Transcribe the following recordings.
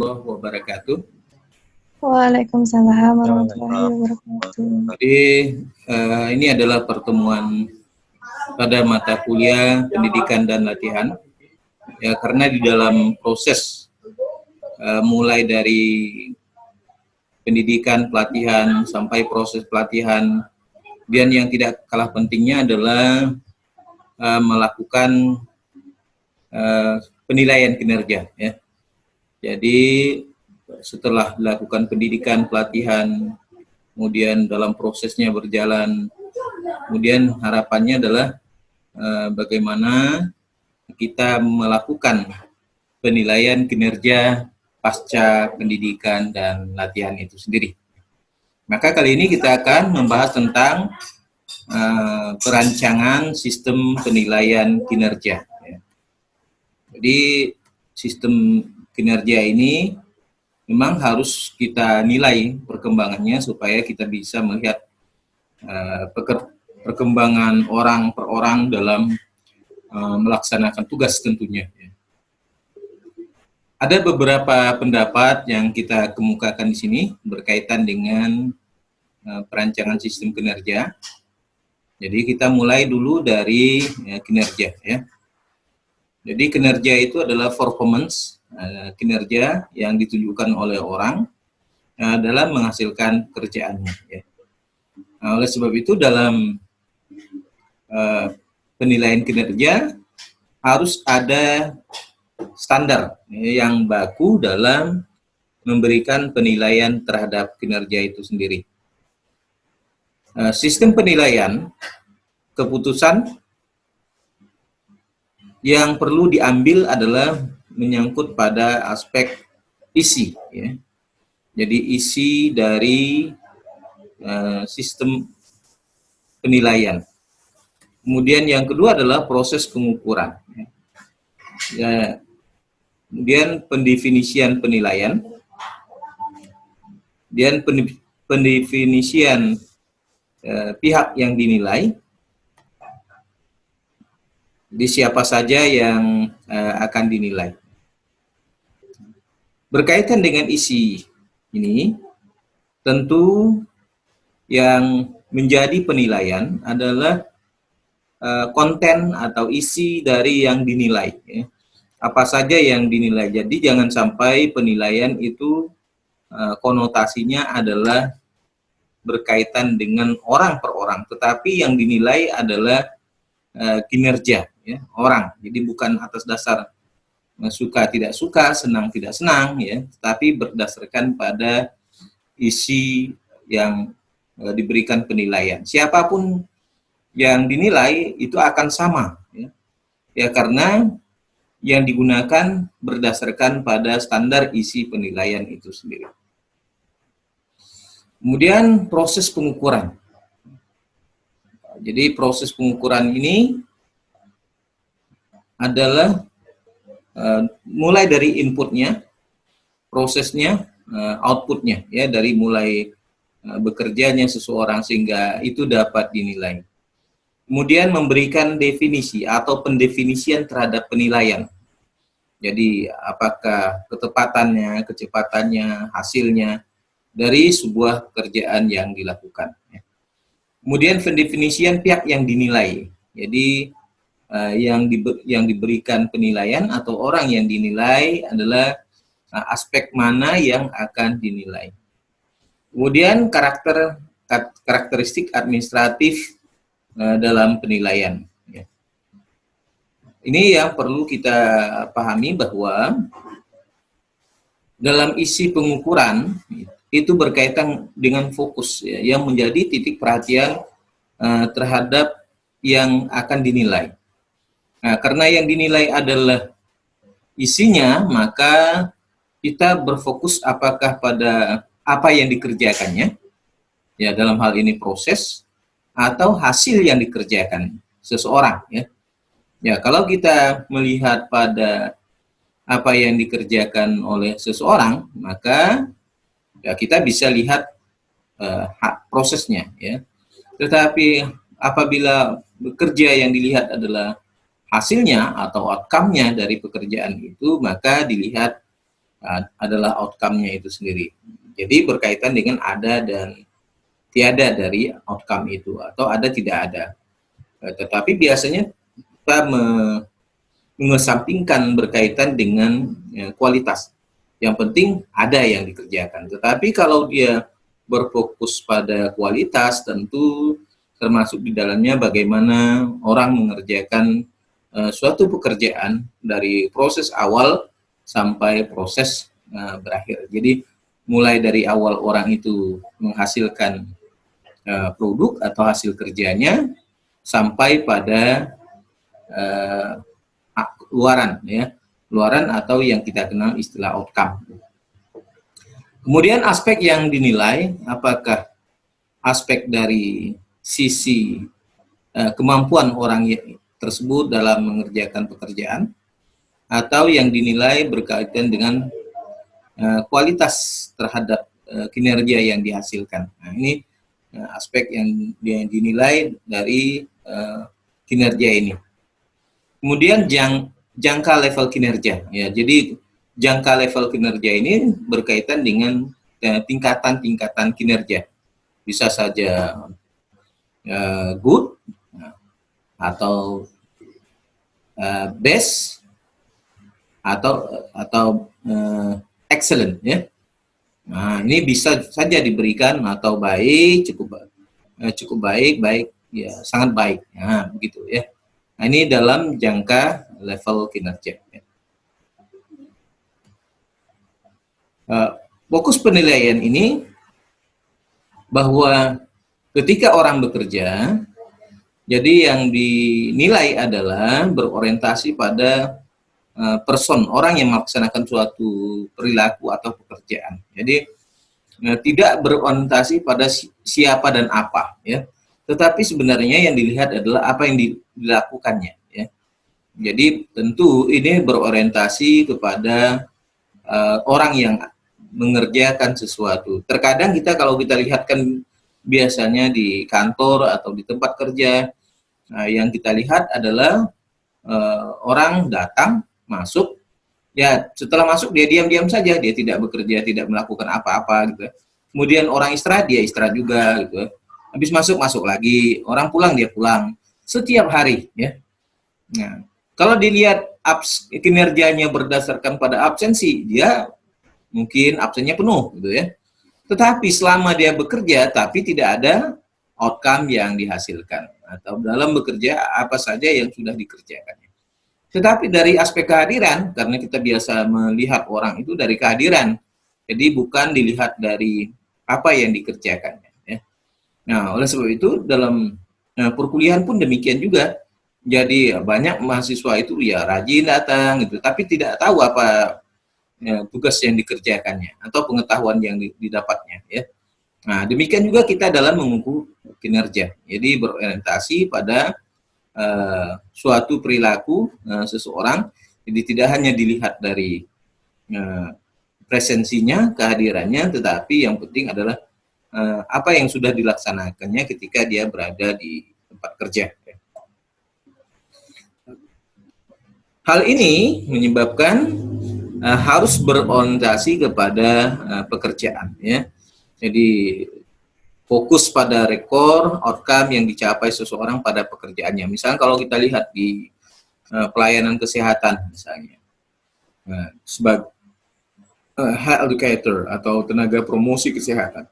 wabarakatuh. Waalaikumsalam warahmatullahi wabarakatuh. Jadi ini adalah pertemuan pada mata kuliah pendidikan dan latihan. Ya, karena di dalam proses mulai dari pendidikan, pelatihan sampai proses pelatihan, dan yang tidak kalah pentingnya adalah melakukan penilaian kinerja. Ya. Jadi setelah dilakukan pendidikan, pelatihan, kemudian dalam prosesnya berjalan, kemudian harapannya adalah bagaimana kita melakukan penilaian kinerja pasca pendidikan dan latihan itu sendiri. Maka kali ini kita akan membahas tentang perancangan sistem penilaian kinerja. Jadi sistem kinerja ini memang harus kita nilai perkembangannya supaya kita bisa melihat perkembangan orang per orang dalam melaksanakan tugas tentunya. Ada beberapa pendapat yang kita kemukakan di sini berkaitan dengan perancangan sistem kinerja. Jadi kita mulai dulu dari kinerja, ya. Jadi kinerja itu adalah performance, kinerja yang ditunjukkan oleh orang dalam menghasilkan pekerjaannya. Ya. Oleh sebab itu dalam penilaian kinerja harus ada standar yang baku dalam memberikan penilaian terhadap kinerja itu sendiri. Sistem penilaian keputusan yang perlu diambil adalah menyangkut pada aspek isi. Ya. Jadi isi dari sistem penilaian. Kemudian yang kedua adalah proses pengukuran. Ya. Kemudian pendefinisian penilaian, dan pendefinisian pihak yang dinilai, di siapa saja yang akan dinilai. Berkaitan dengan isi ini, tentu yang menjadi penilaian adalah konten atau isi dari yang dinilai. Ya. Apa saja yang dinilai. Jadi jangan sampai penilaian itu konotasinya adalah berkaitan dengan orang per orang, tetapi yang dinilai adalah kinerja, ya, orang. Jadi bukan atas dasar suka tidak suka, senang tidak senang, ya, tapi berdasarkan pada isi yang diberikan penilaian. Siapapun yang dinilai itu akan sama, ya karena yang digunakan berdasarkan pada standar isi penilaian itu sendiri. Kemudian proses pengukuran. Jadi proses pengukuran ini adalah mulai dari inputnya, prosesnya, outputnya, ya, dari mulai bekerjanya seseorang sehingga itu dapat dinilai. Kemudian memberikan definisi atau pendefinisian terhadap penilaian. Jadi apakah ketepatannya, kecepatannya, hasilnya dari sebuah pekerjaan yang dilakukan. Kemudian pendefinisian pihak yang dinilai. Jadi yang diberikan penilaian atau orang yang dinilai adalah aspek mana yang akan dinilai. Kemudian karakteristik administratif dalam penilaian. Ya. Ini yang perlu kita pahami bahwa dalam isi pengukuran itu berkaitan dengan fokus, ya, yang menjadi titik perhatian terhadap yang akan dinilai. Nah, karena yang dinilai adalah isinya, maka kita berfokus apakah pada apa yang dikerjakannya, ya, dalam hal ini proses, atau hasil yang dikerjakan seseorang, ya. Ya, kalau kita melihat pada apa yang dikerjakan oleh seseorang, maka ya kita bisa lihat prosesnya, ya. Tetapi apabila bekerja yang dilihat adalah hasilnya atau outcome-nya dari pekerjaan itu, maka dilihat adalah outcome-nya itu sendiri. Jadi berkaitan dengan ada dan tiada dari outcome itu, atau ada tidak ada. Tetapi biasanya kita mengesampingkan berkaitan dengan kualitas. Yang penting ada yang dikerjakan. Tetapi kalau dia berfokus pada kualitas, tentu termasuk di dalamnya bagaimana orang mengerjakan suatu pekerjaan dari proses awal sampai proses berakhir. Jadi mulai dari awal orang itu menghasilkan produk atau hasil kerjanya sampai pada luaran, ya, luaran atau yang kita kenal istilah outcome. Kemudian aspek yang dinilai, apakah aspek dari sisi kemampuan orang tersebut dalam mengerjakan pekerjaan, atau yang dinilai berkaitan dengan kualitas terhadap kinerja yang dihasilkan. Nah, ini aspek yang dinilai dari kinerja ini. Kemudian jangka level kinerja, ya. Jadi jangka level kinerja ini berkaitan dengan tingkatan-tingkatan kinerja. Bisa saja good atau best atau excellent, ya. Nah, ini bisa saja diberikan atau baik, cukup baik, ya sangat baik. Nah, begitu, ya. Nah, ini dalam jangka level kinerja. Fokus penilaian ini bahwa ketika orang bekerja, jadi yang dinilai adalah berorientasi pada person, orang yang melaksanakan suatu perilaku atau pekerjaan. Jadi tidak berorientasi pada siapa dan apa, ya. Tetapi sebenarnya yang dilihat adalah apa yang dilakukannya, ya. Jadi tentu ini berorientasi kepada orang yang mengerjakan sesuatu. Terkadang kalau kita lihat kan biasanya di kantor atau di tempat kerja, yang kita lihat adalah orang datang, masuk, ya setelah masuk dia diam-diam saja, dia tidak bekerja, tidak melakukan apa-apa gitu. Kemudian orang istirahat, dia istirahat juga gitu. Habis masuk lagi, orang pulang, dia pulang. Setiap hari, ya. Nah, kalau dilihat kinerjanya berdasarkan pada absensi, dia mungkin absennya penuh gitu, ya. Tetapi selama dia bekerja tapi tidak ada outcome yang dihasilkan, atau dalam bekerja apa saja yang sudah dikerjakannya. Tetapi dari aspek kehadiran, karena kita biasa melihat orang itu dari kehadiran, jadi bukan dilihat dari apa yang dikerjakannya, ya. Nah, oleh sebab itu dalam perkuliahan pun demikian juga. Jadi banyak mahasiswa itu ya rajin datang gitu, tapi tidak tahu apa tugas yang dikerjakannya atau pengetahuan yang didapatnya, ya. Nah, demikian juga kita dalam mengukur kinerja. Jadi berorientasi pada suatu perilaku seseorang. Jadi tidak hanya dilihat dari presensinya, kehadirannya, tetapi yang penting adalah apa yang sudah dilaksanakannya ketika dia berada di tempat kerja. Hal ini menyebabkan harus berorientasi kepada pekerjaan, ya. Jadi fokus pada rekor, outcome yang dicapai seseorang pada pekerjaannya. Misalnya kalau kita lihat di pelayanan kesehatan misalnya, sebagai health educator atau tenaga promosi kesehatan,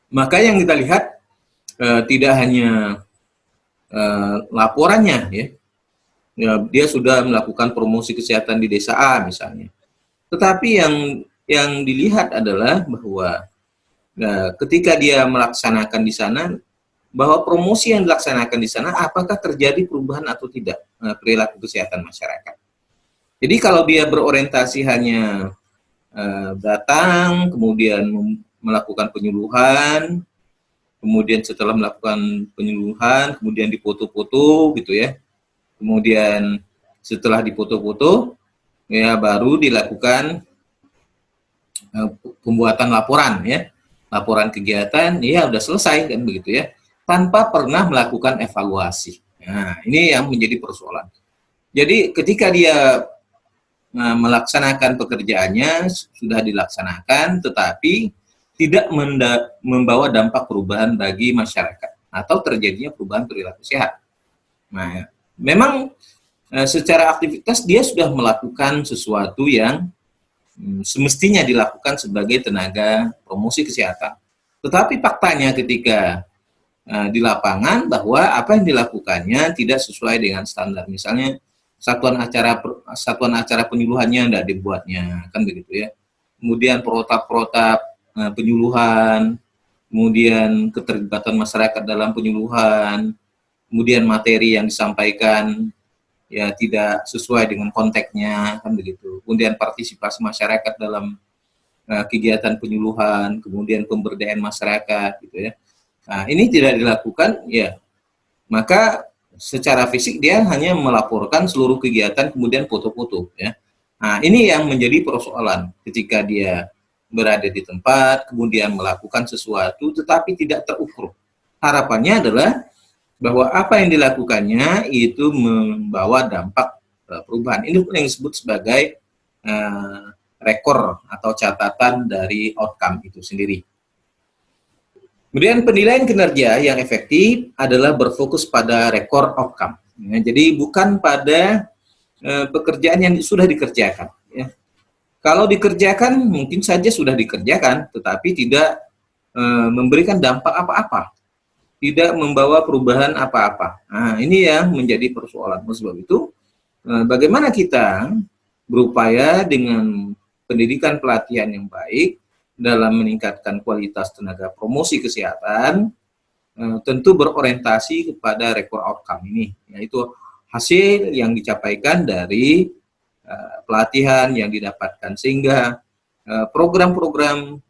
maka yang kita lihat tidak hanya laporannya, ya. Dia sudah melakukan promosi kesehatan di desa A misalnya. Tetapi yang dilihat adalah bahwa ketika dia melaksanakan di sana, bahwa promosi yang dilaksanakan di sana apakah terjadi perubahan atau tidak perilaku kesehatan masyarakat. Jadi kalau dia berorientasi hanya datang, kemudian melakukan penyuluhan, kemudian setelah melakukan penyuluhan, kemudian dipoto-foto gitu, ya. Kemudian setelah dipoto-foto, ya baru dilakukan pembuatan laporan, ya. Laporan kegiatan, ya udah selesai kan begitu, ya. Tanpa pernah melakukan evaluasi. Nah, ini yang menjadi persoalan. Jadi ketika dia melaksanakan pekerjaannya sudah dilaksanakan, tetapi tidak membawa dampak perubahan bagi masyarakat atau terjadinya perubahan perilaku sehat. Nah, memang secara aktivitas dia sudah melakukan sesuatu yang semestinya dilakukan sebagai tenaga promosi kesehatan. Tetapi faktanya ketika di lapangan bahwa apa yang dilakukannya tidak sesuai dengan standar. Misalnya satuan acara penyuluhannya tidak dibuatnya, kan begitu ya. Kemudian protap-protap penyuluhan, kemudian keterlibatan masyarakat dalam penyuluhan, kemudian materi yang disampaikan ya tidak sesuai dengan konteksnya, kan begitu. Kemudian partisipasi masyarakat dalam kegiatan penyuluhan, kemudian pemberdayaan masyarakat, gitu ya. Nah, ini tidak dilakukan, ya maka secara fisik dia hanya melaporkan seluruh kegiatan kemudian foto-foto, ya. Nah, ini yang menjadi persoalan ketika dia berada di tempat, kemudian melakukan sesuatu, tetapi tidak terukur. Harapannya adalah bahwa apa yang dilakukannya itu membawa dampak perubahan. Ini yang disebut sebagai rekor atau catatan dari outcome itu sendiri. Kemudian penilaian kinerja yang efektif adalah berfokus pada rekor outcome. Ya, jadi bukan pada pekerjaan yang sudah dikerjakan. Ya. Kalau dikerjakan mungkin saja sudah dikerjakan, tetapi tidak memberikan dampak apa-apa, tidak membawa perubahan apa-apa. Nah, ini yang menjadi persoalan. Oleh sebab itu, bagaimana kita berupaya dengan pendidikan pelatihan yang baik dalam meningkatkan kualitas tenaga promosi kesehatan, tentu berorientasi kepada rekor outcome ini, yaitu hasil yang dicapaikan dari pelatihan yang didapatkan, sehingga program-program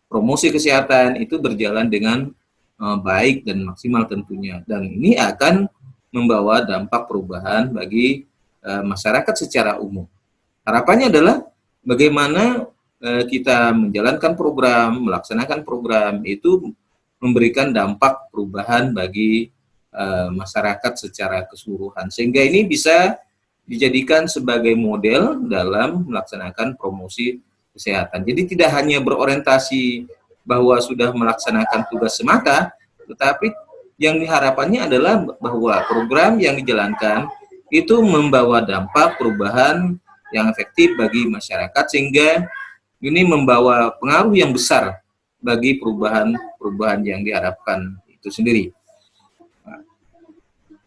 promosi kesehatan itu berjalan dengan baik dan maksimal tentunya, dan ini akan membawa dampak perubahan bagi masyarakat secara umum. Harapannya adalah bagaimana kita menjalankan program, melaksanakan program itu memberikan dampak perubahan bagi masyarakat secara keseluruhan, sehingga ini bisa dijadikan sebagai model dalam melaksanakan promosi kesehatan. Jadi tidak hanya berorientasi bahwa sudah melaksanakan tugas semata, tetapi yang diharapkannya adalah bahwa program yang dijalankan itu membawa dampak perubahan yang efektif bagi masyarakat, sehingga ini membawa pengaruh yang besar bagi perubahan yang diharapkan itu sendiri.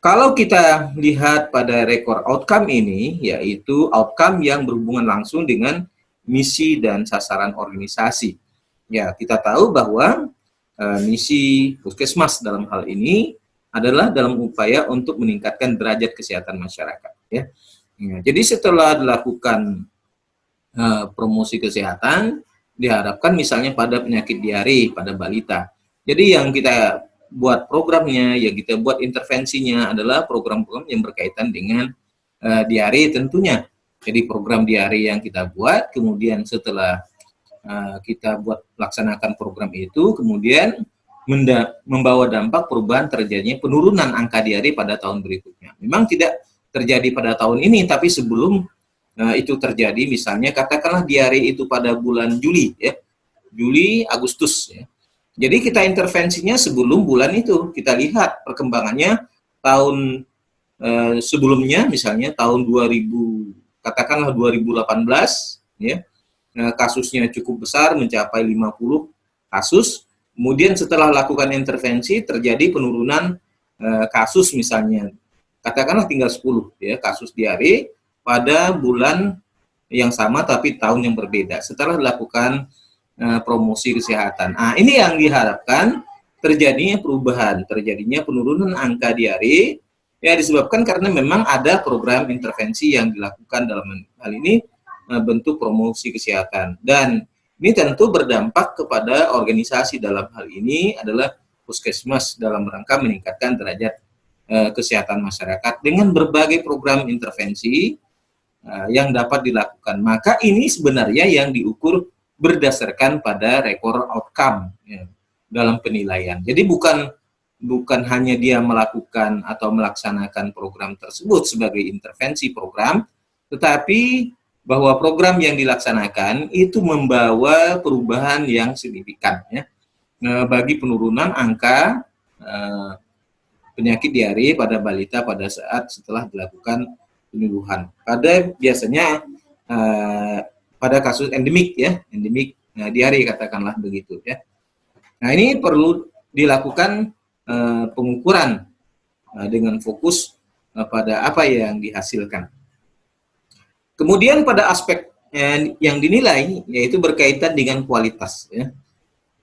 Kalau kita lihat pada rekor outcome ini, yaitu outcome yang berhubungan langsung dengan misi dan sasaran organisasi. Ya, kita tahu bahwa misi Puskesmas dalam hal ini adalah dalam upaya untuk meningkatkan derajat kesehatan masyarakat. Ya. Jadi setelah dilakukan promosi kesehatan, diharapkan misalnya pada penyakit diare pada balita. Jadi yang kita buat programnya, ya kita buat intervensinya adalah program-program yang berkaitan dengan diare tentunya. Jadi program diare yang kita buat, kemudian setelah kita buat laksanakan program itu, kemudian membawa dampak perubahan terjadinya penurunan angka diare pada tahun berikutnya. Memang tidak terjadi pada tahun ini, tapi sebelum itu terjadi, misalnya katakanlah diare itu pada bulan Juli, ya, Juli, Agustus, ya. Jadi kita intervensinya sebelum bulan itu, kita lihat perkembangannya tahun sebelumnya, misalnya tahun 2000, katakanlah 2018, ya, kasusnya cukup besar, mencapai 50 kasus. Kemudian setelah lakukan intervensi, terjadi penurunan kasus, misalnya katakanlah tinggal 10, ya, kasus diare pada bulan yang sama tapi tahun yang berbeda setelah dilakukan promosi kesehatan. Nah, ini yang diharapkan terjadinya perubahan, terjadinya penurunan angka diare, ya disebabkan karena memang ada program intervensi yang dilakukan dalam hal ini bentuk promosi kesehatan. Dan ini tentu berdampak kepada organisasi dalam hal ini adalah Puskesmas dalam rangka meningkatkan derajat kesehatan masyarakat dengan berbagai program intervensi yang dapat dilakukan. Maka ini sebenarnya yang diukur berdasarkan pada rekor outcome, ya, dalam penilaian. Jadi bukan hanya dia melakukan atau melaksanakan program tersebut sebagai intervensi program, tetapi bahwa program yang dilaksanakan itu membawa perubahan yang signifikan ya, bagi penurunan angka penyakit diare pada balita pada saat setelah dilakukan penyuluhan. Biasanya pada kasus endemik ya, endemik diare katakanlah begitu ya. Nah, ini perlu dilakukan pengukuran dengan fokus pada apa yang dihasilkan. Kemudian pada aspek yang dinilai yaitu berkaitan dengan kualitas ya.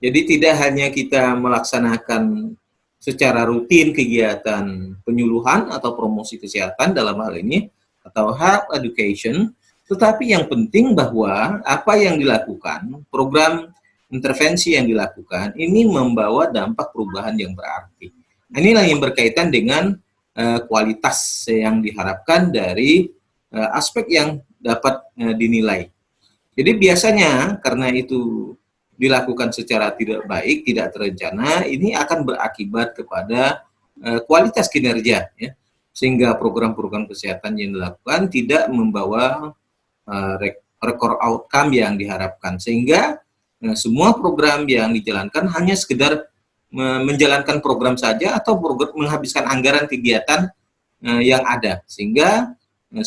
Jadi tidak hanya kita melaksanakan secara rutin kegiatan penyuluhan atau promosi kesehatan dalam hal ini atau health education, tetapi yang penting bahwa apa yang dilakukan, program intervensi yang dilakukan ini membawa dampak perubahan yang berarti. Inilah yang berkaitan dengan kualitas yang diharapkan dari aspek yang dapat dinilai. Jadi biasanya karena itu dilakukan secara tidak baik, tidak terencana, ini akan berakibat kepada kualitas kinerja, ya, sehingga program-program kesehatan yang dilakukan tidak membawa rekor outcome yang diharapkan, sehingga semua program yang dijalankan hanya sekedar menjalankan program saja atau menghabiskan anggaran kegiatan yang ada, sehingga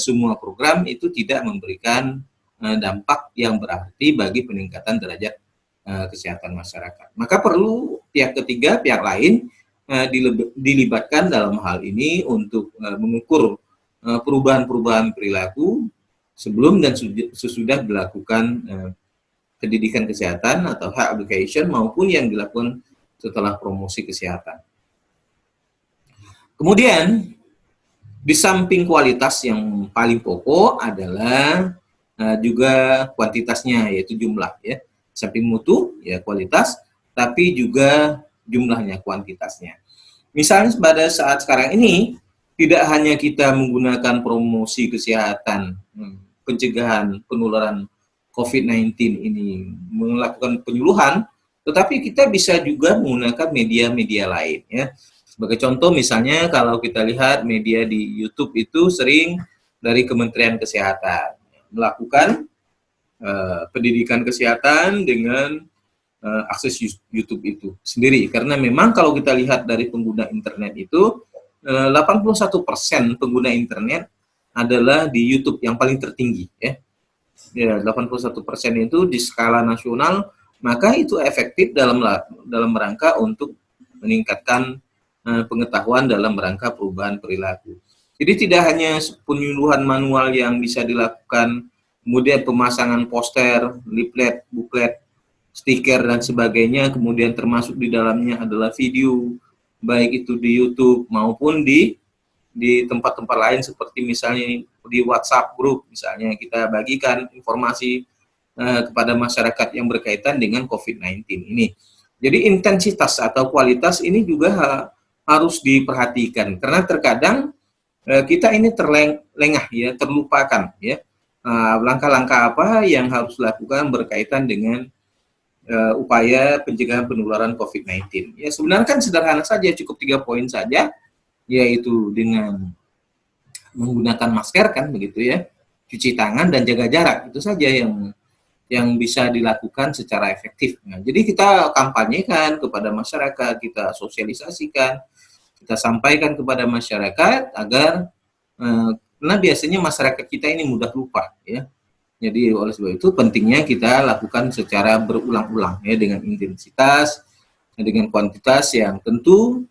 semua program itu tidak memberikan dampak yang berarti bagi peningkatan derajat kesehatan masyarakat. Maka perlu pihak ketiga, pihak lain dilibatkan dalam hal ini untuk mengukur perubahan-perubahan perilaku sebelum dan sesudah dilakukan pendidikan kesehatan atau health education maupun yang dilakukan setelah promosi kesehatan. Kemudian di samping kualitas yang paling pokok adalah juga kuantitasnya, yaitu jumlah ya. Samping mutu ya kualitas, tapi juga jumlahnya, kuantitasnya. Misalnya pada saat sekarang ini tidak hanya kita menggunakan promosi kesehatan, pencegahan penularan COVID-19 ini melakukan penyuluhan, tetapi kita bisa juga menggunakan media-media lain ya. Sebagai contoh misalnya kalau kita lihat media di YouTube itu sering dari Kementerian Kesehatan melakukan pendidikan kesehatan dengan akses YouTube itu sendiri. Karena memang kalau kita lihat dari pengguna internet itu 81% pengguna internet adalah di YouTube yang paling tertinggi ya. Ya, 81% itu di skala nasional, maka itu efektif dalam rangka untuk meningkatkan pengetahuan dalam rangka perubahan perilaku. Jadi tidak hanya penyuluhan manual yang bisa dilakukan, kemudian pemasangan poster, leaflet, buklet, stiker dan sebagainya, kemudian termasuk di dalamnya adalah video, baik itu di YouTube maupun di tempat-tempat lain seperti misalnya di WhatsApp group, misalnya kita bagikan informasi kepada masyarakat yang berkaitan dengan COVID-19 ini. Jadi intensitas atau kualitas ini juga harus diperhatikan karena terkadang kita ini terlengah ya, terlupakan ya. Langkah-langkah apa yang harus dilakukan berkaitan dengan upaya pencegahan penularan COVID-19. Ya sebenarnya kan sederhana saja, cukup 3 poin saja, yaitu dengan menggunakan masker kan begitu ya, cuci tangan dan jaga jarak, itu saja yang bisa dilakukan secara efektif. Nah, jadi kita kampanyekan kepada masyarakat, kita sosialisasikan, kita sampaikan kepada masyarakat agar karena biasanya masyarakat kita ini mudah lupa ya. Jadi oleh sebab itu pentingnya kita lakukan secara berulang-ulang ya, dengan intensitas, dengan kuantitas yang tentu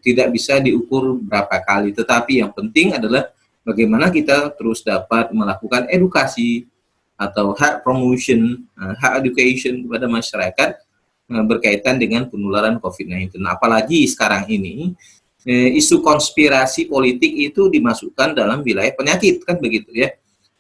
tidak bisa diukur berapa kali, tetapi yang penting adalah bagaimana kita terus dapat melakukan edukasi atau health promotion, health education kepada masyarakat berkaitan dengan penularan COVID-19. Apalagi sekarang ini isu konspirasi politik itu dimasukkan dalam wilayah penyakit kan begitu ya.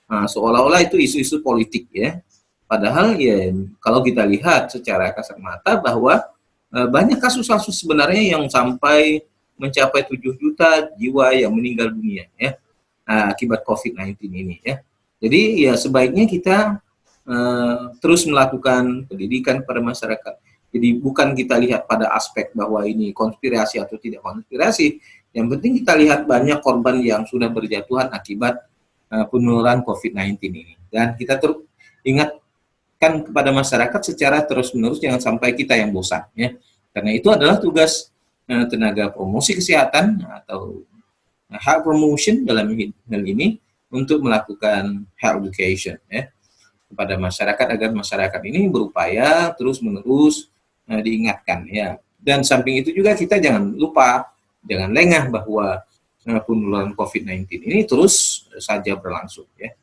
Seolah-olah itu isu-isu politik ya. Padahal ya kalau kita lihat secara kasat mata bahwa banyak kasus-kasus sebenarnya yang sampai mencapai 7 juta jiwa yang meninggal dunia ya akibat COVID-19 ini ya. Jadi ya sebaiknya kita terus melakukan pendidikan kepada masyarakat. Jadi bukan kita lihat pada aspek bahwa ini konspirasi atau tidak konspirasi. Yang penting kita lihat banyak korban yang sudah berjatuhan akibat penularan COVID-19 ini. Dan kita terus ingatkan kepada masyarakat secara terus-menerus, jangan sampai kita yang bosan ya. Karena itu adalah tugas tenaga promosi kesehatan atau health promotion dalam hal ini untuk melakukan health education ya kepada masyarakat agar masyarakat ini berupaya terus-menerus diingatkan ya. Dan samping itu juga kita jangan lupa, jangan lengah bahwa penularan COVID-19 ini terus saja berlangsung ya.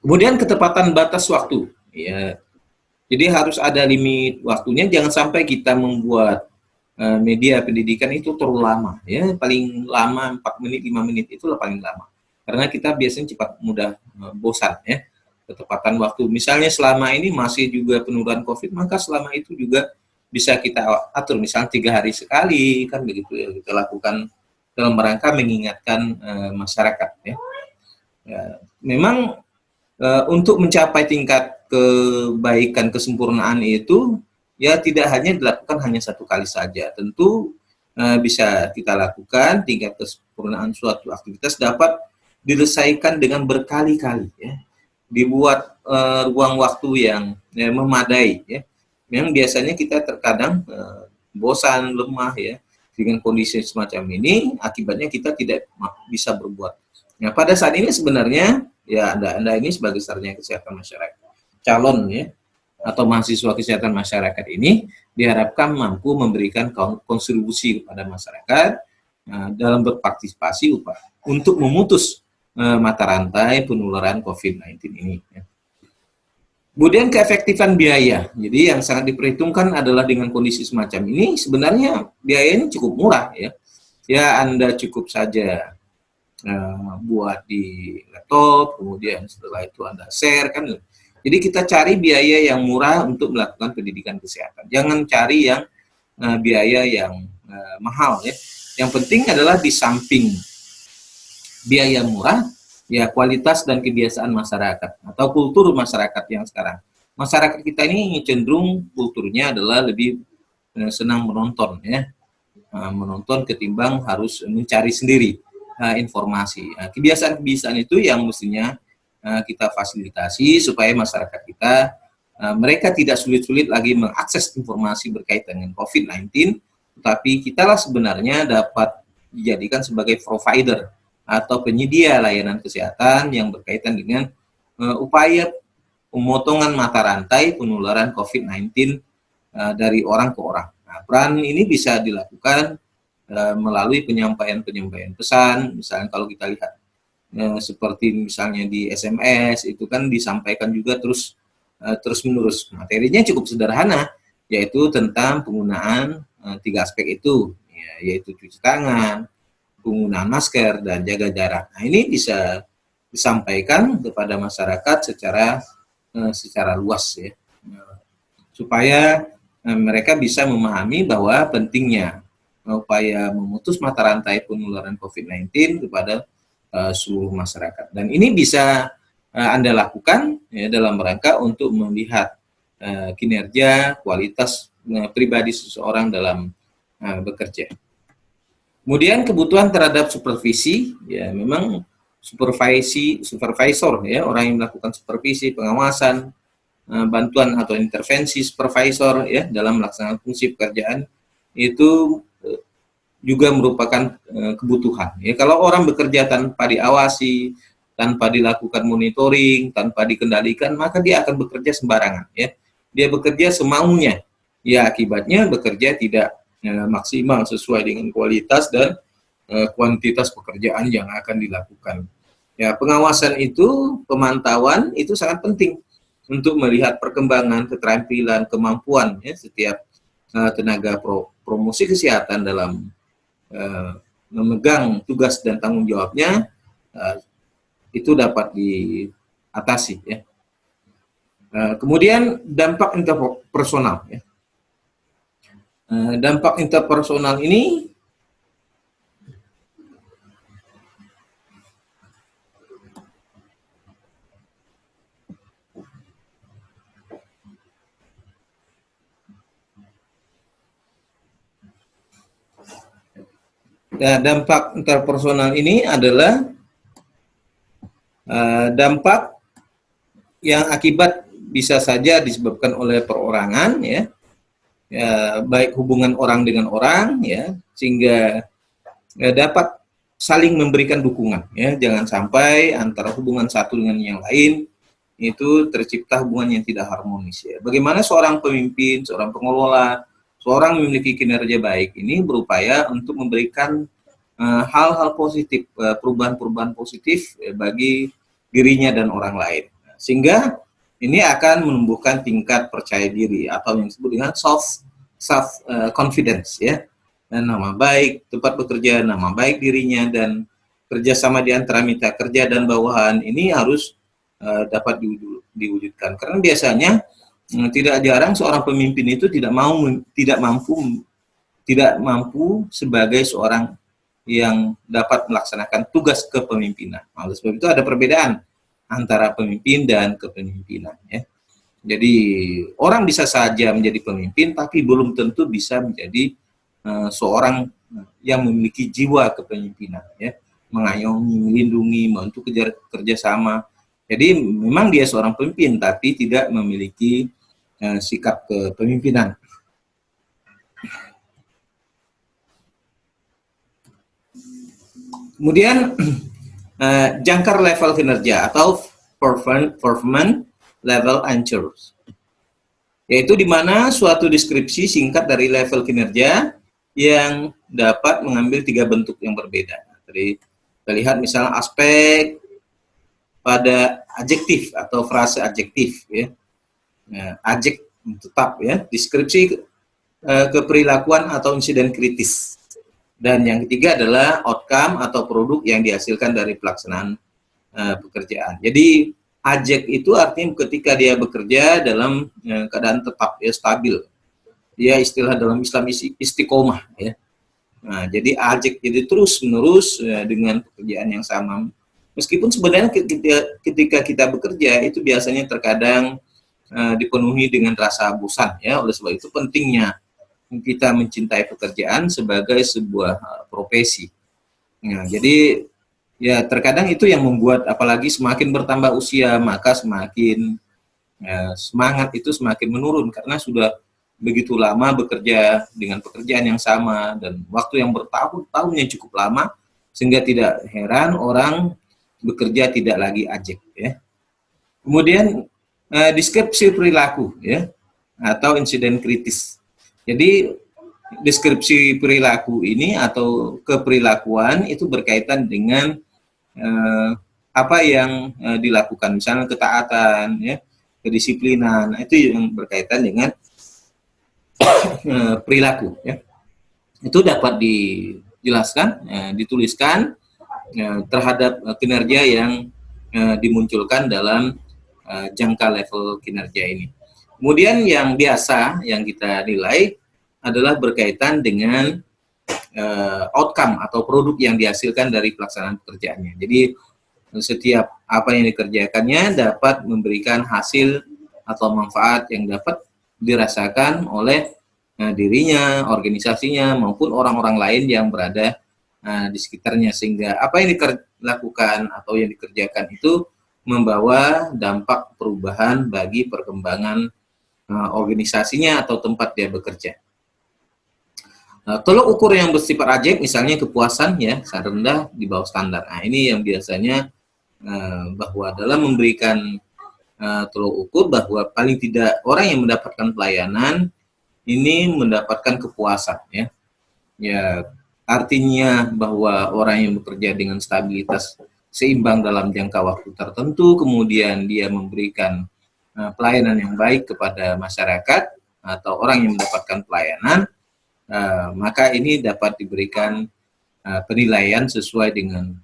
Kemudian ketepatan batas waktu ya. Jadi harus ada limit waktunya, jangan sampai kita membuat media pendidikan itu terlalu lama ya, paling lama 4 menit 5 menit itulah paling lama. Karena kita biasanya cepat mudah bosan ya. Ketepatan waktu. Misalnya selama ini masih juga penularan COVID, maka selama itu juga bisa kita atur, misalnya 3 hari sekali, kan begitu ya, kita lakukan dalam rangka mengingatkan masyarakat ya. Memang untuk mencapai tingkat kebaikan kesempurnaan itu ya tidak hanya dilakukan hanya 1 kali saja. Tentu bisa kita lakukan tingkat kesempurnaan suatu aktivitas dapat diselesaikan dengan berkali-kali ya. Dibuat ruang waktu yang memadai ya. Memang biasanya kita terkadang bosan, lemah ya. Dengan kondisi semacam ini akibatnya kita tidak bisa berbuat. Nah, pada saat ini sebenarnya ya Anda ini sebagai sarjana kesehatan masyarakat, calon ya atau mahasiswa kesehatan masyarakat ini diharapkan mampu memberikan kontribusi kepada masyarakat dalam berpartisipasi untuk memutus mata rantai penularan COVID-19 ini. Kemudian keefektifan biaya. Jadi yang sangat diperhitungkan adalah dengan kondisi semacam ini sebenarnya biayanya cukup murah ya. Ya Anda cukup saja buat di laptop, kemudian setelah itu Anda share kan. Jadi kita cari biaya yang murah untuk melakukan pendidikan kesehatan. Jangan cari yang biaya yang mahal ya. Yang penting adalah di samping biaya murah, ya kualitas dan kebiasaan masyarakat atau kultur masyarakat yang sekarang. Masyarakat kita ini cenderung kulturnya adalah lebih senang menonton ya, menonton ketimbang harus mencari sendiri informasi. Kebiasaan-kebiasaan itu yang mestinya kita fasilitasi supaya masyarakat kita mereka tidak sulit-sulit lagi mengakses informasi berkaitan dengan COVID-19, tetapi kitalah sebenarnya dapat dijadikan sebagai provider atau penyedia layanan kesehatan yang berkaitan dengan upaya pemotongan mata rantai penularan COVID-19 dari orang ke orang. Nah, peran ini bisa dilakukan melalui penyampaian pesan, misalnya kalau kita lihat seperti misalnya di SMS itu kan disampaikan juga terus menerus. Materinya cukup sederhana, yaitu tentang penggunaan 3 aspek itu, yaitu cuci tangan, penggunaan masker, dan jaga jarak. Nah, ini bisa disampaikan kepada masyarakat secara luas ya, supaya mereka bisa memahami bahwa pentingnya upaya memutus mata rantai penularan COVID-19 kepada seluruh masyarakat. Dan ini bisa Anda lakukan ya, dalam rangka untuk melihat kinerja, kualitas pribadi seseorang dalam bekerja. Kemudian kebutuhan terhadap supervisi, ya memang supervisor ya, orang yang melakukan supervisi, pengawasan, bantuan atau intervensi supervisor ya dalam melaksanakan fungsi pekerjaan itu juga merupakan kebutuhan. Ya, kalau orang bekerja tanpa diawasi, tanpa dilakukan monitoring, tanpa dikendalikan, maka dia akan bekerja sembarangan. Ya, dia bekerja semaunya. Ya, akibatnya bekerja tidak maksimal sesuai dengan kualitas dan kuantitas pekerjaan yang akan dilakukan. Ya, pengawasan itu, pemantauan itu sangat penting untuk melihat perkembangan, keterampilan, kemampuan ya setiap tenaga promosi kesehatan dalam memegang tugas dan tanggung jawabnya itu dapat diatasi ya. Kemudian dampak interpersonal ya. Dampak interpersonal ini dampak interpersonal ini adalah dampak yang akibat bisa saja disebabkan oleh perorangan, ya, baik hubungan orang dengan orang, ya, sehingga dapat saling memberikan dukungan, ya, jangan sampai antara hubungan satu dengan yang lain itu tercipta hubungan yang tidak harmonis, ya. Bagaimana seorang pemimpin, seorang pengelola, seorang memiliki kinerja baik ini berupaya untuk memberikan hal-hal positif, perubahan-perubahan positif bagi dirinya dan orang lain, sehingga ini akan menumbuhkan tingkat percaya diri atau yang disebut dengan self confidence, ya, dan nama baik tempat bekerja, nama baik dirinya, dan kerjasama di antara mitra kerja dan bawahan ini harus dapat diwujudkan. Karena biasanya tidak jarang seorang pemimpin itu tidak mampu sebagai seorang yang dapat melaksanakan tugas kepemimpinan. Oleh sebab itu ada perbedaan antara pemimpin dan kepemimpinan, ya. Jadi orang bisa saja menjadi pemimpin, tapi belum tentu bisa menjadi seorang yang memiliki jiwa kepemimpinan, ya, mengayomi, melindungi, membantu kerjasama. Jadi memang dia seorang pemimpin, tapi tidak memiliki sikap kepemimpinan. Kemudian jangkar level kinerja atau performance level anchors, yaitu di mana suatu deskripsi singkat dari level kinerja yang dapat mengambil 3 bentuk yang berbeda. Jadi kita lihat misalnya aspek pada adjektif atau frase adjektif, ya, adjek tetap, ya, deskripsi keperilakuan atau insiden kritis. Dan yang ketiga adalah outcome atau produk yang dihasilkan dari pelaksanaan pekerjaan. Jadi ajek itu artinya ketika dia bekerja dalam keadaan tetap, ya, stabil. Dia istilah dalam Islam istiqomah, ya. Nah, jadi ajek jadi terus menerus dengan pekerjaan yang sama. Meskipun sebenarnya ketika kita bekerja itu biasanya terkadang dipenuhi dengan rasa bosan, ya. Oleh sebab itu pentingnya kita mencintai pekerjaan sebagai sebuah profesi. Nah, jadi ya terkadang itu yang membuat, apalagi semakin bertambah usia, maka semakin semangat itu semakin menurun karena sudah begitu lama bekerja dengan pekerjaan yang sama dan waktu yang bertahun-tahun yang cukup lama, sehingga tidak heran orang bekerja tidak lagi ajek, ya. Kemudian deskripsi perilaku, ya, atau insiden kritis. Jadi deskripsi perilaku ini atau keperilakuan itu berkaitan dengan apa yang dilakukan, misalnya ketaatan, ya, kedisiplinan, itu yang berkaitan dengan perilaku, ya. Itu dapat dijelaskan, dituliskan terhadap kinerja yang dimunculkan dalam jangka level kinerja ini. Kemudian yang biasa yang kita nilai adalah berkaitan dengan outcome atau produk yang dihasilkan dari pelaksanaan pekerjaannya. Jadi setiap apa yang dikerjakannya dapat memberikan hasil atau manfaat yang dapat dirasakan oleh dirinya, organisasinya, maupun orang-orang lain yang berada di sekitarnya, sehingga apa yang dilakukan atau yang dikerjakan itu membawa dampak perubahan bagi perkembangan organisasinya atau tempat dia bekerja. Tolok ukur yang bersifat ajek, misalnya kepuasan, ya, sangat rendah, di bawah standar. Nah, ini yang biasanya bahwa dalam memberikan tolok ukur bahwa paling tidak orang yang mendapatkan pelayanan ini mendapatkan kepuasan, ya. Ya, artinya bahwa orang yang bekerja dengan stabilitas seimbang dalam jangka waktu tertentu, kemudian dia memberikan pelayanan yang baik kepada masyarakat atau orang yang mendapatkan pelayanan, maka ini dapat diberikan penilaian sesuai dengan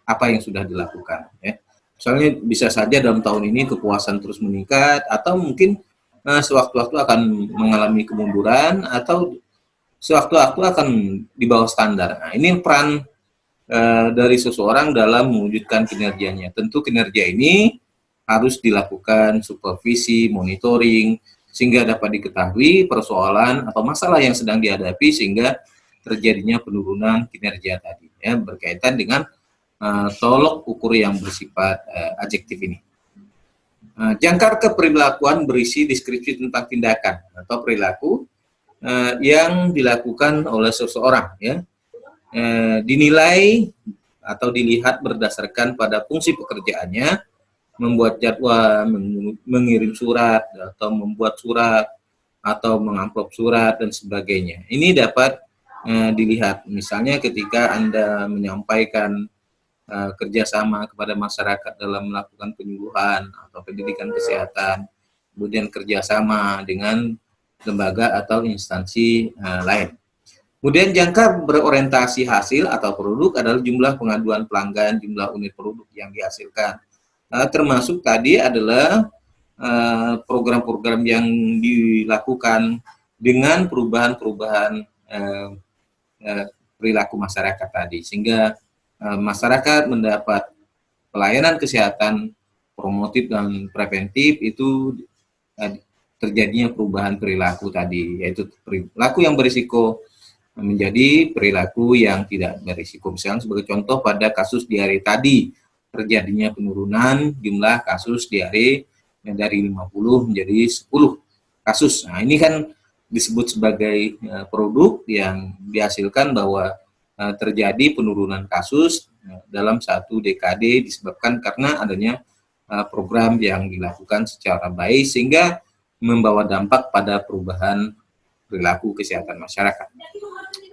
apa yang sudah dilakukan, ya. Misalnya bisa saja dalam tahun ini kepuasan terus meningkat, atau mungkin sewaktu-waktu akan mengalami kemunduran, atau sewaktu-waktu akan di bawah standar. Nah, ini peran dari seseorang dalam mewujudkan kinerjanya. Tentu kinerja ini harus dilakukan supervisi, monitoring, sehingga dapat diketahui persoalan atau masalah yang sedang dihadapi, sehingga terjadinya penurunan kinerja tadi, ya, berkaitan dengan tolok ukur yang bersifat adjektif ini. Jangkar keperlakuan berisi deskripsi tentang tindakan atau perilaku yang dilakukan oleh seseorang, ya, dinilai atau dilihat berdasarkan pada fungsi pekerjaannya, membuat jadwal, mengirim surat, atau membuat surat, atau mengamplop surat, dan sebagainya. Ini dapat dilihat, misalnya ketika Anda menyampaikan kerjasama kepada masyarakat dalam melakukan penyuluhan atau pendidikan kesehatan, kemudian kerjasama dengan lembaga atau instansi lain. Kemudian jangka berorientasi hasil atau produk adalah jumlah pengaduan pelanggan, jumlah unit produk yang dihasilkan. Termasuk tadi adalah program-program yang dilakukan dengan perubahan-perubahan perilaku masyarakat tadi, sehingga masyarakat mendapat pelayanan kesehatan promotif dan preventif itu terjadinya perubahan perilaku tadi, yaitu perilaku yang berisiko menjadi perilaku yang tidak berisiko. Misalnya sebagai contoh pada kasus diare tadi, terjadinya penurunan jumlah kasus diare dari 50 menjadi 10 kasus. Nah, ini kan disebut sebagai produk yang dihasilkan bahwa terjadi penurunan kasus dalam satu dekade disebabkan karena adanya program yang dilakukan secara baik sehingga membawa dampak pada perubahan perilaku kesehatan masyarakat.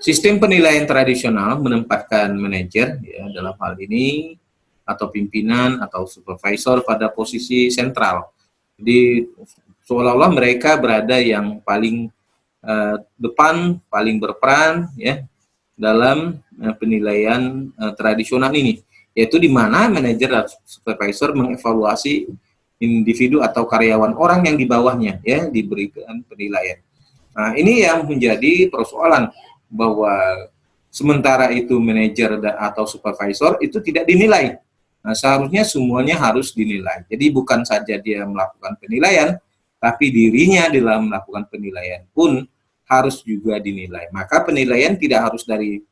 Sistem penilaian tradisional menempatkan manajer, ya, dalam hal ini atau pimpinan atau supervisor pada posisi sentral. Jadi seolah-olah mereka berada yang paling depan, paling berperan, ya, dalam penilaian tradisional ini, yaitu di mana manajer atau supervisor mengevaluasi individu atau karyawan orang yang di bawahnya, ya, diberikan penilaian. Nah, ini yang menjadi persoalan bahwa sementara itu manajer atau supervisor itu tidak dinilai. Nah, seharusnya semuanya harus dinilai. Jadi bukan saja dia melakukan penilaian, tapi dirinya dalam melakukan penilaian pun harus juga dinilai. Maka penilaian tidak harus dari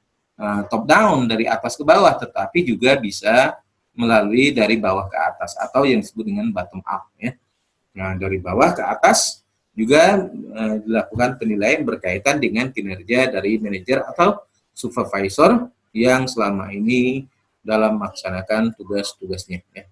top down, dari atas ke bawah, tetapi juga bisa melalui dari bawah ke atas atau yang disebut dengan bottom up, ya. Nah, dari bawah ke atas juga dilakukan penilaian berkaitan dengan kinerja dari manajer atau supervisor yang selama ini dalam melaksanakan tugas-tugasnya, ya.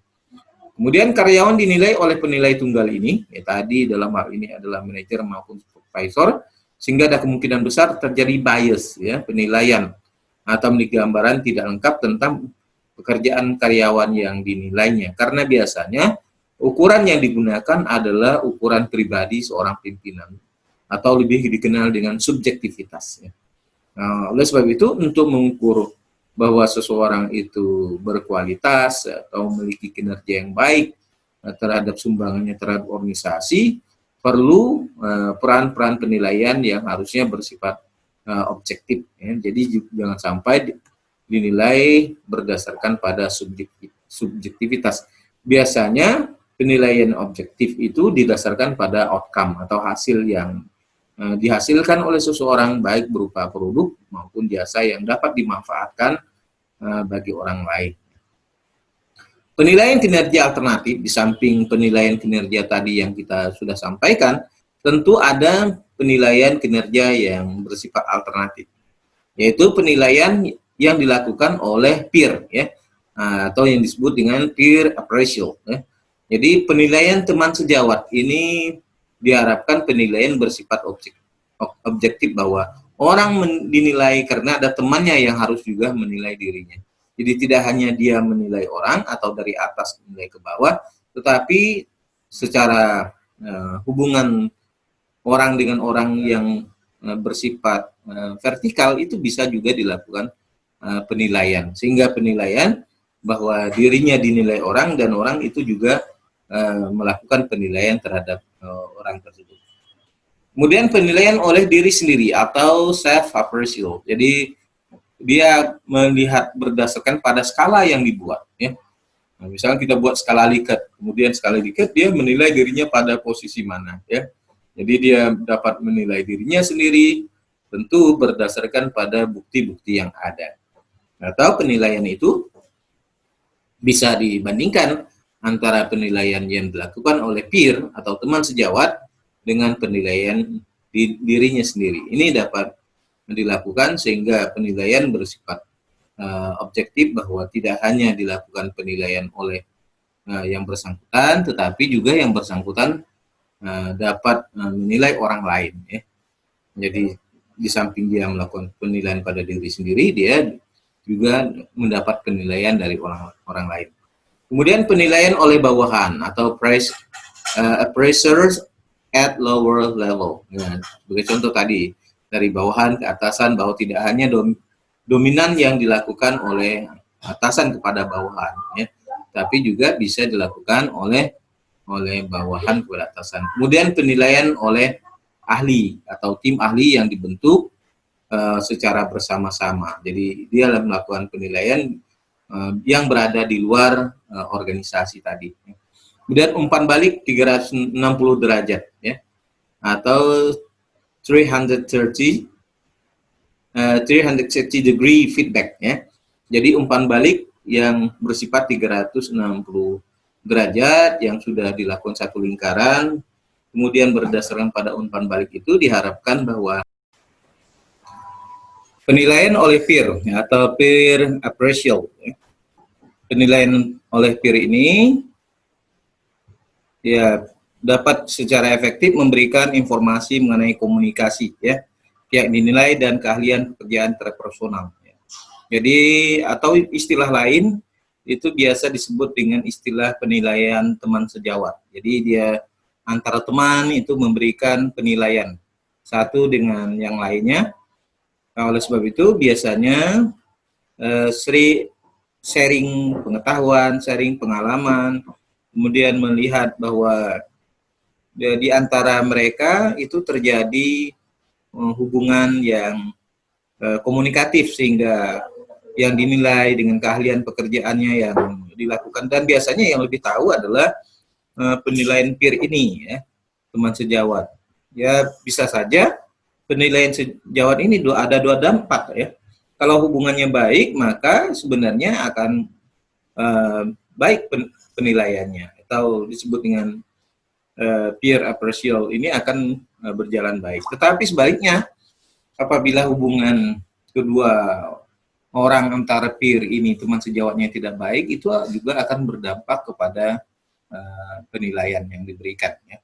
Kemudian karyawan dinilai oleh penilai tunggal ini, ya, tadi dalam hal ini adalah manajer maupun supervisor, sehingga ada kemungkinan besar terjadi bias, ya, penilaian atau memiliki gambaran tidak lengkap tentang pekerjaan karyawan yang dinilainya, karena biasanya ukuran yang digunakan adalah ukuran pribadi seorang pimpinan atau lebih dikenal dengan subjektivitas, ya. Nah, oleh sebab itu untuk mengukur bahwa seseorang itu berkualitas atau memiliki kinerja yang baik terhadap sumbangannya terhadap organisasi, perlu peran-peran penilaian yang harusnya bersifat objektif, ya. Jadi jangan sampai dinilai berdasarkan pada subjektivitas. Biasanya penilaian objektif itu didasarkan pada outcome atau hasil yang dihasilkan oleh seseorang, baik berupa produk maupun jasa yang dapat dimanfaatkan bagi orang lain. Penilaian kinerja alternatif, di samping penilaian kinerja tadi yang kita sudah sampaikan, tentu ada penilaian kinerja yang bersifat alternatif, yaitu penilaian yang dilakukan oleh peer, ya, atau yang disebut dengan peer appraisal, ya. Jadi penilaian teman sejawat ini diharapkan penilaian bersifat objektif bahwa orang dinilai karena ada temannya yang harus juga menilai dirinya. Jadi tidak hanya dia menilai orang atau dari atas menilai ke bawah, tetapi secara hubungan orang dengan orang yang bersifat vertikal itu bisa juga dilakukan penilaian, sehingga penilaian bahwa dirinya dinilai orang dan orang itu juga melakukan penilaian terhadap orang tersebut. Kemudian penilaian oleh diri sendiri atau self appraisal. Jadi dia melihat berdasarkan pada skala yang dibuat, ya. Nah, misalnya kita buat skala Likert, kemudian skala Likert dia menilai dirinya pada posisi mana, ya. Jadi dia dapat menilai dirinya sendiri tentu berdasarkan pada bukti-bukti yang ada. Atau penilaian itu bisa dibandingkan antara penilaian yang dilakukan oleh peer atau teman sejawat dengan penilaian dirinya sendiri. Ini dapat dilakukan sehingga penilaian bersifat objektif, bahwa tidak hanya dilakukan penilaian oleh yang bersangkutan, tetapi juga yang bersangkutan dapat menilai orang lain. Ya. Jadi di samping dia melakukan penilaian pada diri sendiri, dia juga mendapat penilaian dari orang lain. Kemudian penilaian oleh bawahan atau appraisers at lower level. Nah, sebagai contoh tadi, dari bawahan ke atasan, bahwa tidak hanya dominan yang dilakukan oleh atasan kepada bawahan, ya, tapi juga bisa dilakukan oleh bawahan kepada atasan. Kemudian penilaian oleh ahli atau tim ahli yang dibentuk secara bersama-sama. Jadi dia melakukan penilaian yang berada di luar organisasi tadi. Kemudian umpan balik 360 derajat, ya, atau 360 degree feedback, ya. Jadi umpan balik yang bersifat 360 derajat yang sudah dilakukan satu lingkaran, kemudian berdasarkan pada umpan balik itu diharapkan bahwa penilaian oleh peer, ya, atau peer appraisal, ya. Penilaian oleh peer ini ya dapat secara efektif memberikan informasi mengenai komunikasi, ya, yang dinilai dan keahlian pekerjaan interpersonal. Ya. Jadi atau istilah lain itu biasa disebut dengan istilah penilaian teman sejawat. Jadi dia antara teman itu memberikan penilaian satu dengan yang lainnya. Nah, oleh sebab itu biasanya sharing pengetahuan, sharing pengalaman, kemudian melihat bahwa di antara mereka itu terjadi hubungan yang komunikatif, sehingga yang dinilai dengan keahlian pekerjaannya yang dilakukan. Dan biasanya yang lebih tahu adalah penilaian peer ini, ya, teman sejawat. Ya, bisa saja penilaian sejawat ini ada dua dampak, ya. Kalau hubungannya baik, maka sebenarnya akan baik penilaiannya, atau disebut dengan peer appraisal ini akan berjalan baik. Tetapi sebaliknya, apabila hubungan kedua orang antara peer ini, teman sejawatnya, tidak baik, itu juga akan berdampak kepada penilaian yang diberikan. Ya.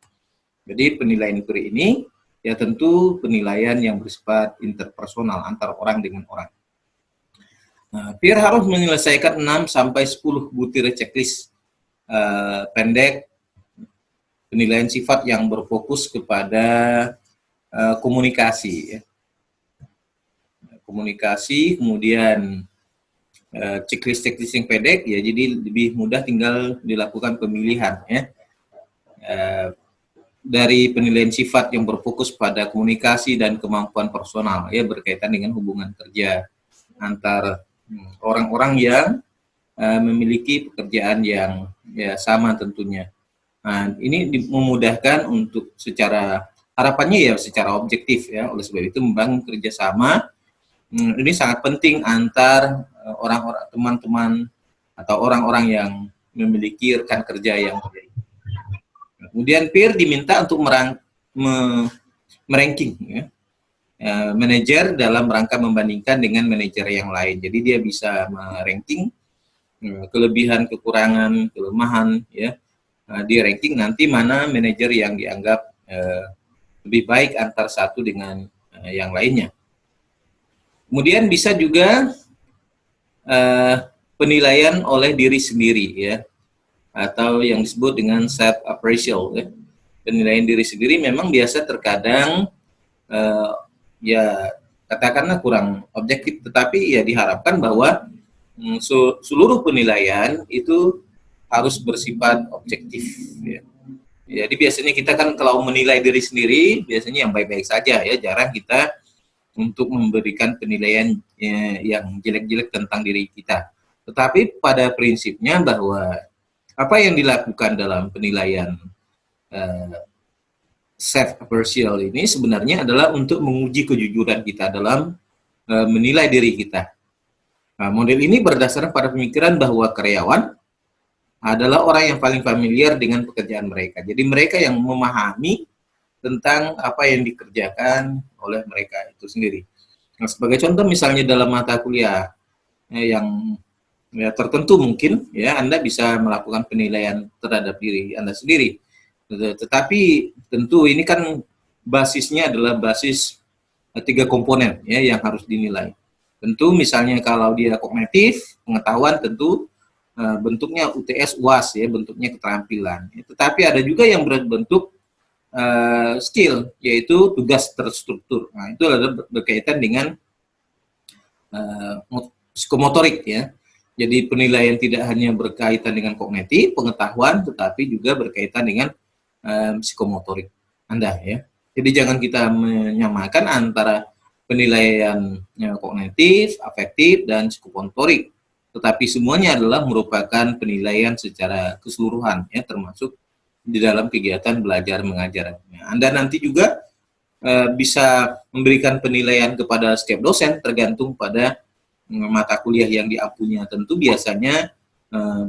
Jadi penilaian peer ini ya tentu penilaian yang bersifat interpersonal antar orang dengan orang. Nah, peer harus menyelesaikan 6-10 butir checklist pendek penilaian sifat yang berfokus kepada komunikasi, ya. Komunikasi, kemudian checklist yang pendek, ya, jadi lebih mudah tinggal dilakukan pemilihan, ya. Dari penilaian sifat yang berfokus pada komunikasi dan kemampuan personal, ya, berkaitan dengan hubungan kerja antar orang-orang yang memiliki pekerjaan yang ya sama tentunya. Nah, ini memudahkan untuk secara harapannya ya secara objektif, ya. Oleh sebab itu membangun kerjasama ini sangat penting antar orang-orang, teman-teman atau orang-orang yang memiliki rekan kerja yang baik. Kemudian peer diminta untuk meranking, ya, manajer dalam rangka membandingkan dengan manajer yang lain. Jadi dia bisa meranking kelebihan, kekurangan, kelemahan, ya. Di ranking nanti mana manajer yang dianggap lebih baik antar satu dengan yang lainnya. Kemudian bisa juga penilaian oleh diri sendiri, ya, atau yang disebut dengan self appraisal, ya. Penilaian diri sendiri memang biasa terkadang ya katakanlah kurang objektif, tetapi ya diharapkan bahwa seluruh penilaian itu harus bersifat objektif, ya. Jadi biasanya kita kan kalau menilai diri sendiri biasanya yang baik-baik saja, ya, jarang kita untuk memberikan penilaian yang jelek-jelek tentang diri kita. Tetapi pada prinsipnya bahwa apa yang dilakukan dalam penilaian self appraisal ini sebenarnya adalah untuk menguji kejujuran kita dalam menilai diri kita. Nah, model ini berdasarkan pada pemikiran bahwa karyawan adalah orang yang paling familiar dengan pekerjaan mereka. Jadi mereka yang memahami tentang apa yang dikerjakan oleh mereka itu sendiri. Nah, sebagai contoh misalnya dalam mata kuliah yang ya, tertentu mungkin ya Anda bisa melakukan penilaian terhadap diri Anda sendiri. Tetapi tentu ini kan basisnya adalah basis tiga komponen ya yang harus dinilai. Tentu misalnya kalau dia kognitif, pengetahuan tentu bentuknya UTS UAS ya, bentuknya keterampilan. Tetapi ada juga yang berbentuk skill, yaitu tugas terstruktur. Nah, itu adalah berkaitan dengan psikomotorik ya. Jadi penilaian tidak hanya berkaitan dengan kognitif, pengetahuan, tetapi juga berkaitan dengan psikomotorik Anda ya. Jadi jangan kita menyamakan antara penilaian kognitif, afektif, dan psikomotorik. Tetapi semuanya adalah merupakan penilaian secara keseluruhan ya, termasuk di dalam kegiatan belajar mengajar. Anda nanti juga bisa memberikan penilaian kepada setiap dosen tergantung pada mata kuliah yang diampunya. Tentu biasanya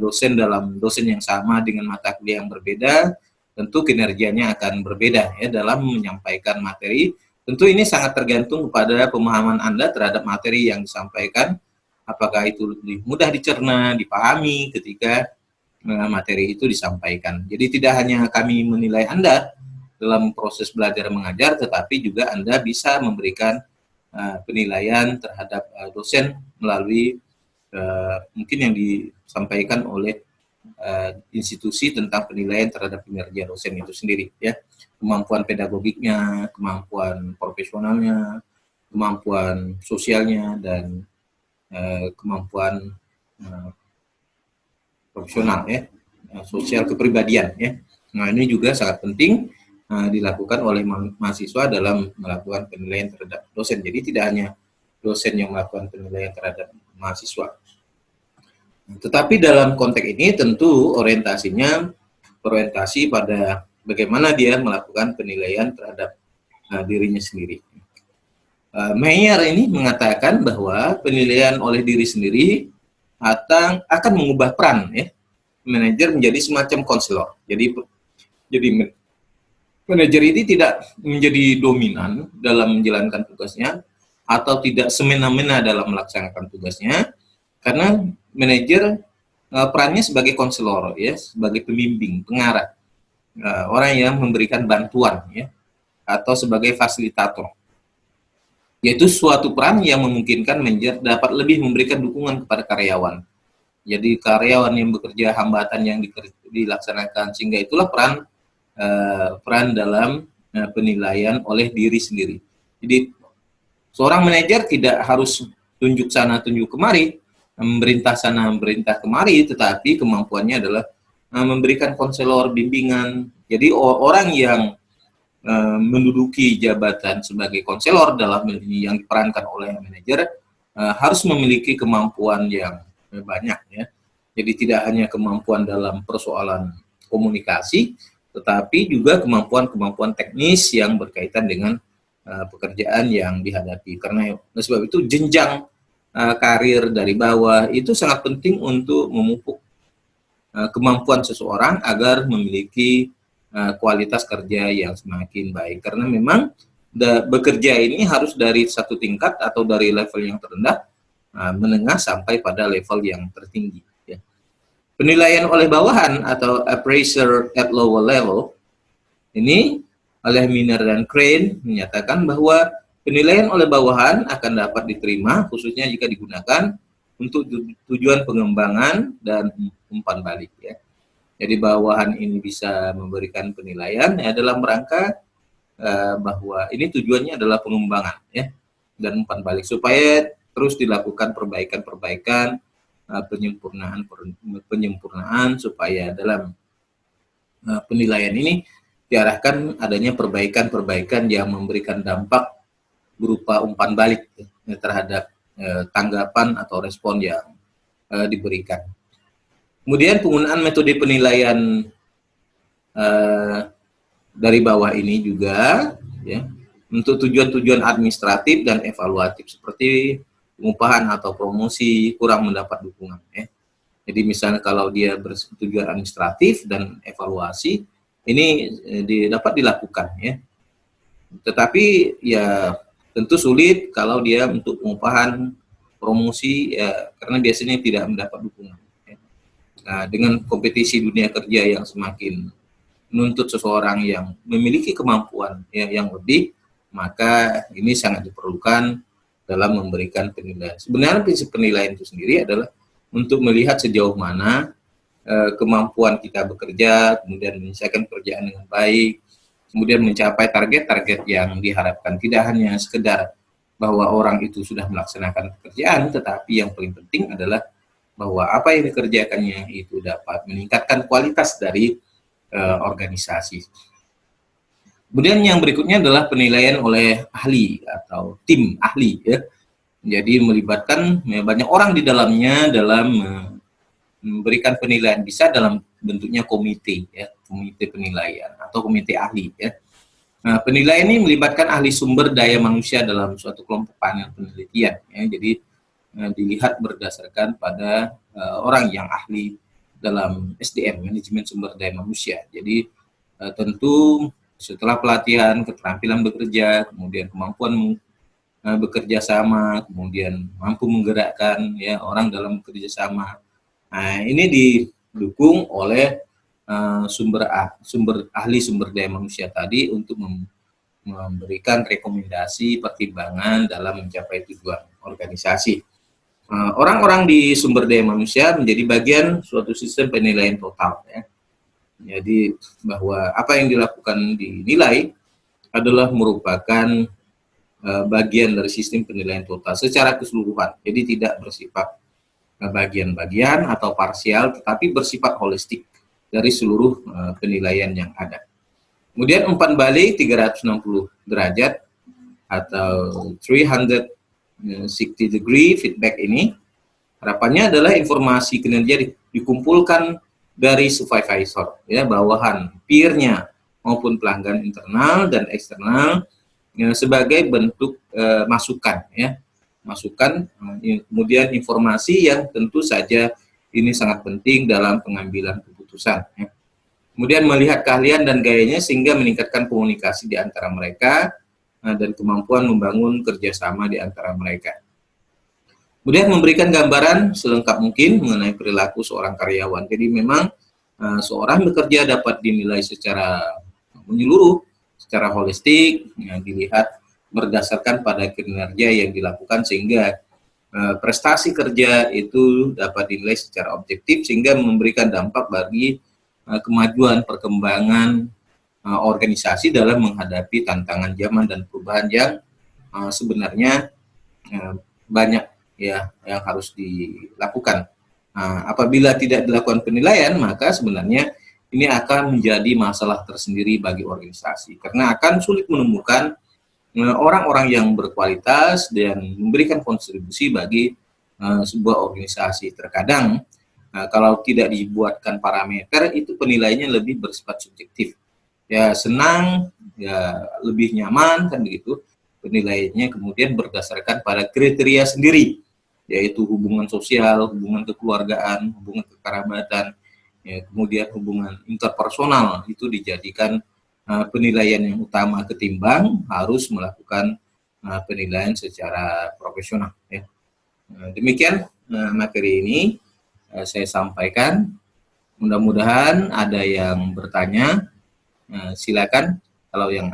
dosen yang sama dengan mata kuliah yang berbeda, tentu kinerjanya akan berbeda ya dalam menyampaikan materi. Tentu ini sangat tergantung kepada pemahaman Anda terhadap materi yang disampaikan, apakah itu lebih mudah dicerna, dipahami ketika materi itu disampaikan. Jadi tidak hanya kami menilai Anda dalam proses belajar mengajar, tetapi juga Anda bisa memberikan penilaian terhadap dosen melalui mungkin yang disampaikan oleh institusi tentang penilaian terhadap kinerja dosen itu sendiri ya, kemampuan pedagogiknya, kemampuan profesionalnya, kemampuan sosialnya, dan kemampuan profesional ya, sosial kepribadian ya. Nah ini juga sangat penting dilakukan oleh mahasiswa dalam melakukan penilaian terhadap dosen. Jadi tidak hanya dosen yang melakukan penilaian terhadap mahasiswa. Tetapi dalam konteks ini tentu orientasinya berorientasi pada bagaimana dia melakukan penilaian terhadap dirinya sendiri. Meyer ini mengatakan bahwa penilaian oleh diri sendiri akan mengubah peran ya, manajer menjadi semacam konselor. Jadi manajer ini tidak menjadi dominan dalam menjalankan tugasnya atau tidak semena-mena dalam melaksanakan tugasnya, karena manajer perannya sebagai konselor ya, sebagai pembimbing, pengarah, orang yang memberikan bantuan ya, atau sebagai fasilitator. Yaitu suatu peran yang memungkinkan manajer dapat lebih memberikan dukungan kepada karyawan. Jadi karyawan yang bekerja hambatan yang dilaksanakan, sehingga itulah peran dalam penilaian oleh diri sendiri. Jadi seorang manajer tidak harus tunjuk sana tunjuk kemari, memerintah sana memerintah kemari, tetapi kemampuannya adalah memberikan konselor, bimbingan. Jadi orang yang menduduki jabatan sebagai konselor dalam ini yang diperankan oleh manajer harus memiliki kemampuan yang banyak ya. Jadi tidak hanya kemampuan dalam persoalan komunikasi, tetapi juga kemampuan-kemampuan teknis yang berkaitan dengan pekerjaan yang dihadapi. Karena sebab itu jenjang karir dari bawah itu sangat penting untuk memupuk kemampuan seseorang agar memiliki kualitas kerja yang semakin baik. Karena memang bekerja ini harus dari satu tingkat atau dari level yang terendah, menengah sampai pada level yang tertinggi. Ya. Penilaian oleh bawahan atau appraiser at lower level ini oleh Miner dan Crane menyatakan bahwa penilaian oleh bawahan akan dapat diterima khususnya jika digunakan untuk tujuan pengembangan dan umpan balik ya. Jadi bawahan ini bisa memberikan penilaian ya dalam rangka bahwa ini tujuannya adalah pengembangan ya dan umpan balik supaya terus dilakukan perbaikan-perbaikan, penyempurnaan supaya dalam penilaian ini diarahkan adanya perbaikan-perbaikan yang memberikan dampak berupa umpan balik ya, terhadap tanggapan atau respon yang diberikan. Kemudian penggunaan metode penilaian dari bawah ini juga ya untuk tujuan-tujuan administratif dan evaluatif seperti pengupahan atau promosi kurang mendapat dukungan ya. Jadi misalnya kalau dia bertujuan administratif dan evaluasi, ini dapat dilakukan ya. Tetapi ya tentu sulit kalau dia untuk pengupahan, promosi ya, karena biasanya tidak mendapat dukungan. Ya. Nah, dengan kompetisi dunia kerja yang semakin menuntut seseorang yang memiliki kemampuan ya, yang lebih, maka ini sangat diperlukan dalam memberikan penilaian. Sebenarnya prinsip penilaian itu sendiri adalah untuk melihat sejauh mana kemampuan kita bekerja, kemudian menyelesaikan pekerjaan dengan baik, kemudian mencapai target-target yang diharapkan. Tidak hanya sekedar bahwa orang itu sudah melaksanakan pekerjaan, tetapi yang paling penting adalah bahwa apa yang dikerjakannya itu dapat meningkatkan kualitas dari organisasi. Kemudian yang berikutnya adalah penilaian oleh ahli atau tim ahli ya. Jadi melibatkan ya, banyak orang di dalamnya dalam memberikan penilaian, bisa dalam bentuknya komite ya, komite penilaian atau komite ahli ya. Nah, penilaian ini melibatkan ahli sumber daya manusia dalam suatu kelompok panel penelitian ya. Jadi dilihat berdasarkan pada orang yang ahli dalam SDM, manajemen sumber daya manusia. Jadi tentu setelah pelatihan, keterampilan bekerja, kemudian kemampuan bekerja sama, kemudian mampu menggerakkan ya orang dalam bekerja sama. Nah, ini didukung oleh sumber ahli sumber daya manusia tadi untuk memberikan rekomendasi pertimbangan dalam mencapai tujuan organisasi. Orang-orang di sumber daya manusia menjadi bagian suatu sistem penilaian total ya. Jadi bahwa apa yang dilakukan dinilai adalah merupakan bagian dari sistem penilaian total secara keseluruhan. Jadi tidak bersifat bagian-bagian atau parsial, tetapi bersifat holistik dari seluruh penilaian yang ada. Kemudian umpan balik 360 derajat atau 360 degree feedback ini, harapannya adalah informasi kinerja dikumpulkan dari supervisor, ya, bawahan, peer-nya, maupun pelanggan internal dan eksternal ya, sebagai bentuk masukan, ya. Masukan, kemudian informasi yang tentu saja ini sangat penting dalam pengambilan keputusan. Ya. Kemudian melihat keahlian dan gayanya sehingga meningkatkan komunikasi di antara mereka dan kemampuan membangun kerjasama di antara mereka. Kemudian memberikan gambaran selengkap mungkin mengenai perilaku seorang karyawan. Jadi memang seorang bekerja dapat dinilai secara menyeluruh, secara holistik, ya, dilihat berdasarkan pada kinerja yang dilakukan sehingga prestasi kerja itu dapat dinilai secara objektif sehingga memberikan dampak bagi kemajuan perkembangan organisasi dalam menghadapi tantangan zaman dan perubahan yang sebenarnya banyak ya yang harus dilakukan. Apabila tidak dilakukan penilaian, maka sebenarnya ini akan menjadi masalah tersendiri bagi organisasi karena akan sulit menemukan orang-orang yang berkualitas dan memberikan kontribusi bagi sebuah organisasi. Terkadang kalau tidak dibuatkan parameter, itu penilaiannya lebih bersifat subjektif. Ya senang, ya lebih nyaman kan begitu. Penilaiannya kemudian berdasarkan pada kriteria sendiri, yaitu hubungan sosial, hubungan kekeluargaan, hubungan kekerabatan, ya, kemudian hubungan interpersonal itu dijadikan penilaian yang utama ketimbang harus melakukan penilaian secara profesional. Ya. Demikian materi ini saya sampaikan. Mudah-mudahan ada yang bertanya. Silakan kalau yang